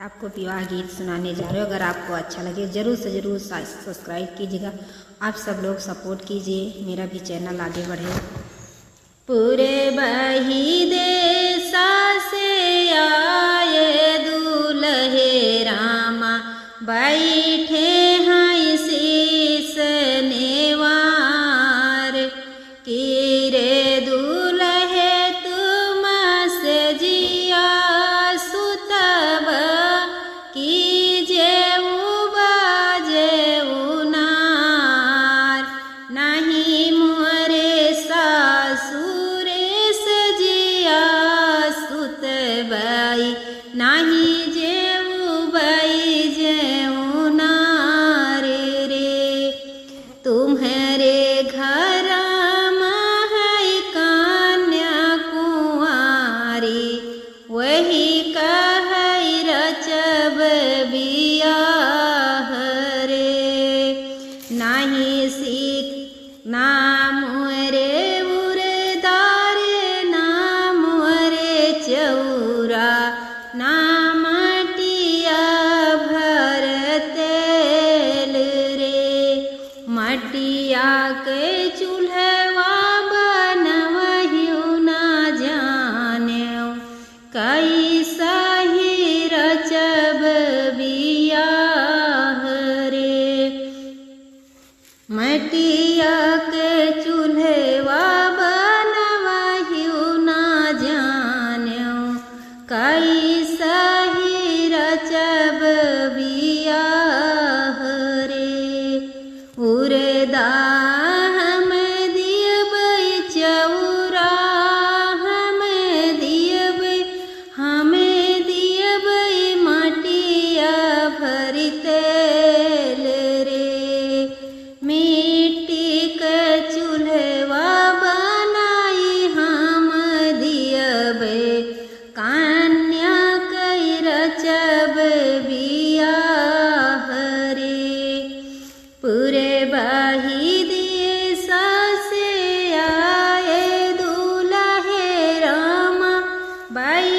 आपको विवाह गीत सुनाने जा रहे हो। अगर आपको अच्छा लगे ज़रूर से ज़रूर सब्सक्राइब कीजिएगा। आप सब लोग सपोर्ट कीजिए, मेरा भी चैनल आगे बढ़े। पूरे बही देशा से आए दूल्हे रामा, बैठे हैं शीस नेवार। की रे दूल्हे तुम से जिया सुतब, की जेऊ बाजेऊ नार। नहीं मोरे सासुरे से जिया सुतबई, नहीं जेऊ बई जेऊ नार रे। तुम्हारे घर वही कहै रचब बियाह रे। नाही सीख नाम रे उरदार, नाम रे चौरा, नाम मटिया भर तेल रे। मटिया के चूल्हवा बनवहिउ ना जान्यो, कैसा ही रचब बियाह रे। मटिया के चूल्हवा बनवहिउ ना जान्यो, कैसा ही रचब बियाह रे। उरदा हम दियबै चौरा, हमें दियबै मटिया भरि तेल रे। मिट्टी के चूल्हवा बनाई हम दियबै, कन्या कै रचब बियाह रे। पूरे बही देशा से आए दूल्हे रामा, बाई